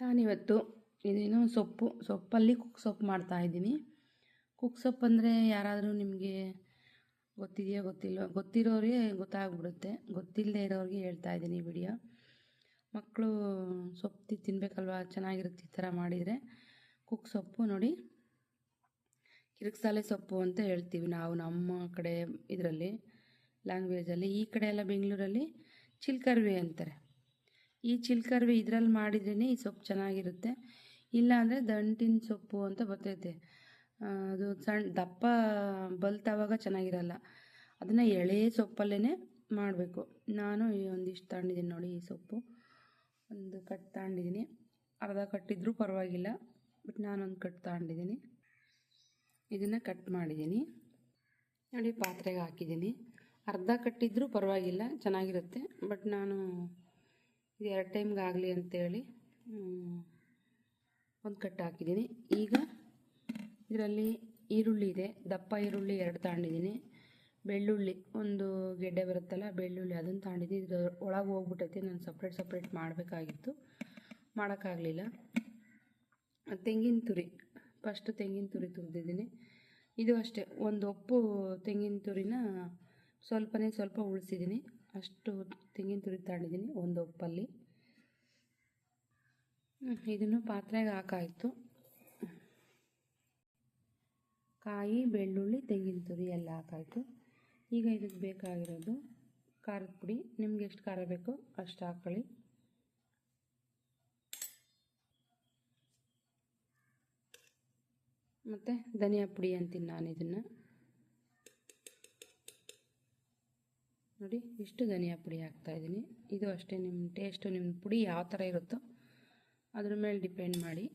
ನಾನಿವತ್ತು ಇದೇನೋ ಸೊಪ್ಪಲ್ಲಿ ಕುಕ್ ಸೊಪ್ಪು ಮಾಡ್ತಾಯಿದ್ದೀನಿ. ಕುಕ್ ಸೊಪ್ಪು ಅಂದರೆ ಯಾರಾದರೂ ನಿಮಗೆ ಗೊತ್ತಿದೆಯೋ ಗೊತ್ತಿರೋರಿಗೆ ಗೊತ್ತಾಗ್ಬಿಡುತ್ತೆ, ಗೊತ್ತಿಲ್ಲದೆ ಇರೋರಿಗೆ ಹೇಳ್ತಾಯಿದ್ದೀನಿ ಈ ವಿಡಿಯೋ. ಮಕ್ಕಳು ಸೊಪ್ಪು ತಿನ್ನಬೇಕಲ್ವ, ಚೆನ್ನಾಗಿರುತ್ತೆ ಈ ಥರ ಮಾಡಿದರೆ. ಕುಕ್ ಸೊಪ್ಪು ನೋಡಿ, ಕಿರಿಕ್ಸಾಲೆ ಸೊಪ್ಪು ಅಂತ ಹೇಳ್ತೀವಿ ನಾವು ನಮ್ಮ ಕಡೆ ಇದರಲ್ಲಿ ಲ್ಯಾಂಗ್ವೇಜಲ್ಲಿ. ಈ ಕಡೆ ಎಲ್ಲ ಬೆಂಗಳೂರಲ್ಲಿ ಚಿಲ್ಕರ್ವೆ ಅಂತಾರೆ. ಈ ಚಿಲ್ಕರ್ವೆ ಇದರಲ್ಲಿ ಮಾಡಿದ್ರೇ ಈ ಸೊಪ್ಪು ಚೆನ್ನಾಗಿರುತ್ತೆ. ಇಲ್ಲ ಅಂದರೆ ದಂಟಿನ ಸೊಪ್ಪು ಅಂತ ಬರ್ತೈತೆ, ಅದು ಸಣ್ಣ ದಪ್ಪ ಬಲ್ತಾವಾಗ ಚೆನ್ನಾಗಿರಲ್ಲ. ಅದನ್ನು ಎಳೆ ಸೊಪ್ಪಲ್ಲೇ ಮಾಡಬೇಕು. ನಾನು ಒಂದಿಷ್ಟು ತಗೊಂಡಿದ್ದೀನಿ ನೋಡಿ, ಈ ಸೊಪ್ಪು ಒಂದು ಕಟ್ ತಗೊಂಡಿದ್ದೀನಿ. ಅರ್ಧ ಕಟ್ಟಿದ್ರೂ ಪರವಾಗಿಲ್ಲ, ಬಟ್ ನಾನೊಂದು ಕಟ್ ತಗೊಂಡಿದ್ದೀನಿ. ಇದನ್ನು ಕಟ್ ಮಾಡಿದ್ದೀನಿ ನೋಡಿ, ಪಾತ್ರೆಗೆ ಹಾಕಿದ್ದೀನಿ. ಅರ್ಧ ಕಟ್ಟಿದ್ರೂ ಪರವಾಗಿಲ್ಲ, ಚೆನ್ನಾಗಿರುತ್ತೆ. ಬಟ್ ನಾನು ಇದು 2 ಟೈಮ್ಗೆ ಆಗಲಿ ಅಂತೇಳಿ ಒಂದು ಕಟ್ ಹಾಕಿದ್ದೀನಿ. ಈಗ ಇದರಲ್ಲಿ ಈರುಳ್ಳಿ ಇದೆ, ದಪ್ಪ ಈರುಳ್ಳಿ 2 ತಗೊಂಡಿದ್ದೀನಿ. ಬೆಳ್ಳುಳ್ಳಿ ಒಂದು ಗೆಡ್ಡೆ ಬರುತ್ತಲ್ಲ, ಬೆಳ್ಳುಳ್ಳಿ ಅದನ್ನು ತಗೊಂಡಿದ್ದೀನಿ. ಇದು ಒಳಗೆ ಹೋಗ್ಬಿಟ್ಟೈತೆ, ನಾನು ಸಪ್ರೇಟ್ ಮಾಡಬೇಕಾಗಿತ್ತು, ಮಾಡೋಕ್ಕಾಗಲಿಲ್ಲ. ತೆಂಗಿನ ತುರಿ, ಫಸ್ಟು ತೆಂಗಿನ ತುರಿ ತುರಿದಿದ್ದೀನಿ. ಇದು ಅಷ್ಟೇ, ಒಂದು ಒಪ್ಪು ತೆಂಗಿನ ತುರಿನ ಸ್ವಲ್ಪ ಉಳಿಸಿದ್ದೀನಿ. ಅಷ್ಟು ತೆಂಗಿನ ತುರಿ ತಗೊಂಡಿದ್ದೀನಿ ಒಂದು ಒಪ್ಪಲ್ಲಿ. ಇದನ್ನು ಪಾತ್ರೆಗೆ ಹಾಕಾಯಿತು. ಕಾಯಿ, ಬೆಳ್ಳುಳ್ಳಿ, ತೆಂಗಿನ ತುರಿ ಎಲ್ಲ ಹಾಕಾಯಿತು. ಈಗ ಇದಕ್ಕೆ ಬೇಕಾಗಿರೋದು ಖಾರದ ಪುಡಿ. ನಿಮ್ಗೆ ಎಷ್ಟು ಖಾರ ಬೇಕೋ ಅಷ್ಟು ಹಾಕ್ಕೊಳ್ಳಿ. ಮತ್ತು ಧನಿಯಾ ಪುಡಿ ಅಂತೀನಿ ನಾನು ಇದನ್ನು. ನೋಡಿ, ಇಷ್ಟು ಧನಿಯಾ ಪುಡಿ ಹಾಕ್ತಾಯಿದ್ದೀನಿ. ಇದು ಅಷ್ಟೇ, ನಿಮ್ಮ ಟೇಸ್ಟು, ನಿಮ್ಮ ಪುಡಿ ಯಾವ ಥರ ಇರುತ್ತೋ ಅದ್ರ ಮೇಲೆ ಡಿಪೆಂಡ್ ಮಾಡಿ.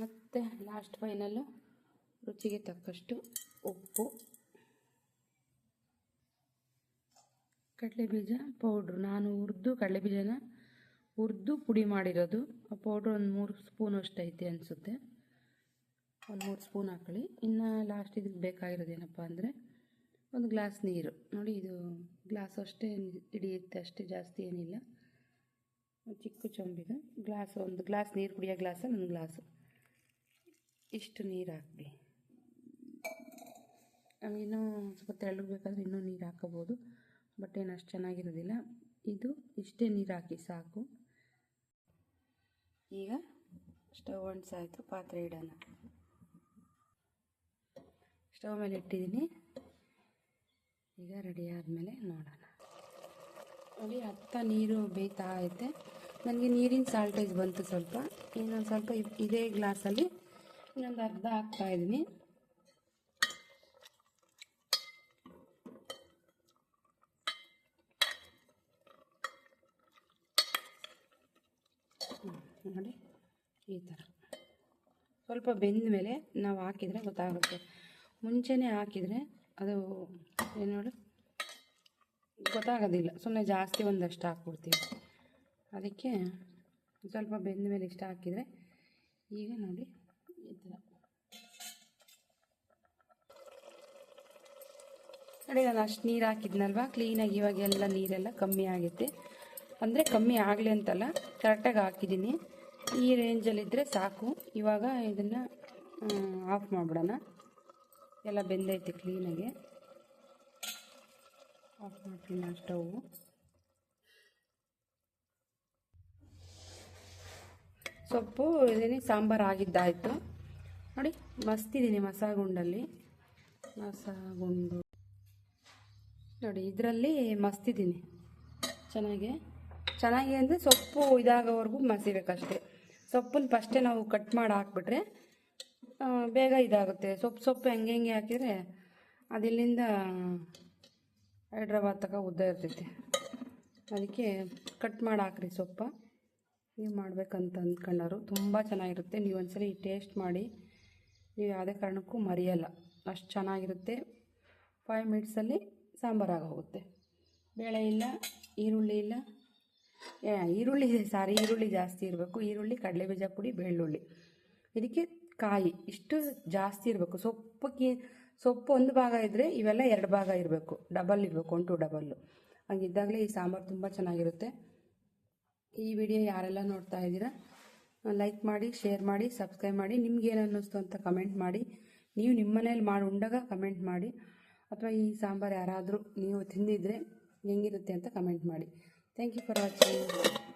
ಮತ್ತು ಲಾಸ್ಟ್ ಫೈನಲ್ಲು ರುಚಿಗೆ ತಕ್ಕಷ್ಟು ಉಪ್ಪು. ಕಡಲೆಬೀಜ ಪೌಡ್ರು, ನಾನು ಕಡಲೆಬೀಜನ ಹುರಿದು ಪುಡಿ ಮಾಡಿರೋದು. ಆ ಪೌಡ್ರು ಒಂದು 3 ಸ್ಪೂನ್ ಅಷ್ಟು ಐತೆ ಅನಿಸುತ್ತೆ, ಒಂದು 3 ಸ್ಪೂನ್ ಹಾಕೊಳ್ಳಿ. ಇನ್ನು ಲಾಸ್ಟ್ ಇದಕ್ಕೆ ಬೇಕಾಗಿರೋದೇನಪ್ಪ ಅಂದರೆ ಒಂದು ಗ್ಲಾಸ್ ನೀರು. ನೋಡಿ, ಇದು ಗ್ಲಾಸ್ ಅಷ್ಟೇ ಹಿಡಿಯುತ್ತೆ, ಅಷ್ಟೇ, ಜಾಸ್ತಿ ಏನಿಲ್ಲ. ಚಿಕ್ಕ ಚೊಂಬಿದು ಗ್ಲಾಸ್, ಒಂದು ಗ್ಲಾಸ್ ನೀರು ಕುಡಿಯೋ ಗ್ಲಾಸಲ್ಲಿ ಒಂದು ಗ್ಲಾಸು ಇಷ್ಟು ನೀರು ಹಾಕಿ. ನಮಗಿನ್ನೂ ಸ್ವಲ್ಪ ತೆಳ್ಳಗೆ ಬೇಕಾದರೆ ಇನ್ನೂ ನೀರು ಹಾಕೋಬೋದು, ಬಟ್ ಏನು ಅಷ್ಟು ಚೆನ್ನಾಗಿರೋದಿಲ್ಲ. ಇದು ಇಷ್ಟೇ ನೀರು ಹಾಕಿ ಸಾಕು. ಈಗ ಸ್ಟವ್ ಅಂಟಿಸಾಯಿತು, ಪಾತ್ರೆ ಇಡೋಣ. ಸ್ಟವ್ ಮೇಲೆ ಇಟ್ಟಿದ್ದೀನಿ. ಈಗ ರೆಡಿ ಆದಮೇಲೆ ನೋಡೋಣ. ನೋಡಿ, ನೀರು ಬೇಯ್ತಾ ಐತೆ. ನನಗೆ ನೀರಿನ ಸಾಲ್ಟೇಜ್ ಬಂತು ಸ್ವಲ್ಪ. ಇನ್ನೊಂದು ಸ್ವಲ್ಪ ಇದೇ ಗ್ಲಾಸಲ್ಲಿ ಇನ್ನೊಂದು ಅರ್ಧ ಹಾಕ್ತಾಯಿದ್ದೀನಿ. ನೋಡಿ, ಈ ಥರ ಸ್ವಲ್ಪ ಬೆಂದ ಮೇಲೆ ನಾವು ಹಾಕಿದರೆ ಗೊತ್ತಾಗುತ್ತೆ. ಮುಂಚೆನೇ ಹಾಕಿದರೆ ಅದು ಏನು ನೋಡಿ ಗೊತ್ತಾಗೋದಿಲ್ಲ, ಸುಮ್ಮನೆ ಜಾಸ್ತಿ ಒಂದಷ್ಟು ಹಾಕ್ಬಿಡ್ತೀವಿ. ಅದಕ್ಕೆ ಸ್ವಲ್ಪ ಬೆಂದ ಮೇಲೆ ಇಷ್ಟ ಹಾಕಿದರೆ. ಈಗ ನೋಡಿ, ಈ ಥರ ನೋಡಿ, ನಾನು ಅಷ್ಟು ನೀರು ಹಾಕಿದ್ನಲ್ವ ಕ್ಲೀನಾಗಿ. ಇವಾಗೆಲ್ಲ ನೀರೆಲ್ಲ ಕಮ್ಮಿ ಆಗುತ್ತೆ, ಅಂದರೆ ಕಮ್ಮಿ ಆಗಲಿ ಅಂತಲ್ಲ, ಕರೆಕ್ಟಾಗಿ ಹಾಕಿದ್ದೀನಿ. ಈ ರೇಂಜಲ್ಲಿದ್ದರೆ ಸಾಕು. ಇವಾಗ ಇದನ್ನು ಆಫ್ ಮಾಡಿಬಿಡೋಣ. ಎಲ್ಲ ಬೆಂದೈತೆ ಕ್ಲೀನಾಗಿ. ಆಫ್ ಮಾಡ್ತೀನಿ ಸ್ಟವ್ವು. ಸೊಪ್ಪು ಇದೀನಿ, ಸಾಂಬಾರು ಆಗಿದ್ದಾಯಿತು. ನೋಡಿ, ಮಸ್ತಿದ್ದೀನಿ ಮಸಾಗುಂಡಲ್ಲಿ. ಮಸಾಗುಂಡು ನೋಡಿ, ಇದರಲ್ಲಿ ಮಸ್ತಿದ್ದೀನಿ ಚೆನ್ನಾಗಿ ಅಂದರೆ ಸೊಪ್ಪು ಇದಾಗೋವರೆಗೂ ಮಸಿಬೇಕಷ್ಟೆ. ಸೊಪ್ಪನ್ನು ಫಸ್ಟೇ ನಾವು ಕಟ್ ಮಾಡಿ ಹಾಕ್ಬಿಟ್ರೆ ಬೇಗ ಇದಾಗುತ್ತೆ. ಸೊಪ್ಪು ಹೆಂಗೆ ಹಾಕಿದರೆ ಅದಿಲ್ಲಿಂದ ಹೈದ್ರಾಬಾದ್ ತನಕ ಉದ್ದ ಇರ್ತೈತೆ. ಅದಕ್ಕೆ ಕಟ್ ಮಾಡಿ ಹಾಕ್ರಿ ಸೊಪ್ಪ. ನೀವು ಮಾಡಬೇಕಂತ ಅಂದ್ಕೊಂಡವರು ತುಂಬ ಚೆನ್ನಾಗಿರುತ್ತೆ. ನೀವು ಒಂದ್ಸಲ ಟೇಸ್ಟ್ ಮಾಡಿ, ನೀವು ಯಾವುದೇ ಕಾರಣಕ್ಕೂ ಮರೆಯಲ್ಲ, ಅಷ್ಟು ಚೆನ್ನಾಗಿರುತ್ತೆ. 5 ಮಿನಿಟ್ಸಲ್ಲಿ ಸಾಂಬಾರು ಆಗೋಗುತ್ತೆ. ಬೇಳೆ ಇಲ್ಲ, ಈರುಳ್ಳಿ ಇಲ್ಲ, ಈರುಳ್ಳಿ ಜಾಸ್ತಿ ಇರಬೇಕು. ಈರುಳ್ಳಿ, ಕಡಲೆಬೀಜ ಪುಡಿ, ಬೆಳ್ಳುಳ್ಳಿ, ಇದಕ್ಕೆ ಕಾಯಿ ಇಷ್ಟು ಜಾಸ್ತಿ ಇರಬೇಕು. ಸೊಪ್ಪು ಒಂದು ಭಾಗ ಇದ್ದರೆ ಇವೆಲ್ಲ 2 ಭಾಗ ಇರಬೇಕು, ಡಬಲ್ ಇರಬೇಕು, 1 to ಡಬಲ್ಲು. ಹಂಗಿದ್ದಾಗಲೇ ಈ ಸಾಂಬಾರು ತುಂಬ ಚೆನ್ನಾಗಿರುತ್ತೆ. ಈ ವಿಡಿಯೋ ಯಾರೆಲ್ಲ ನೋಡ್ತಾ ಇದ್ದೀರಾ ಲೈಕ್ ಮಾಡಿ, ಶೇರ್ ಮಾಡಿ, ಸಬ್ಸ್ಕ್ರೈಬ್ ಮಾಡಿ. ನಿಮ್ಗೆ ಏನು ಅನ್ನಿಸ್ತು ಅಂತ ಕಮೆಂಟ್ ಮಾಡಿ. ನೀವು ನಿಮ್ಮ ಮನೇಲಿ ಮಾಡಿ ಉಂಡಾಗ ಕಮೆಂಟ್ ಮಾಡಿ, ಅಥವಾ ಈ ಸಾಂಬಾರು ಯಾರಾದರೂ ನೀವು ತಿಂದಿದ್ರೆ ಹೆಂಗಿರುತ್ತೆ ಅಂತ ಕಮೆಂಟ್ ಮಾಡಿ. Thank you for watching.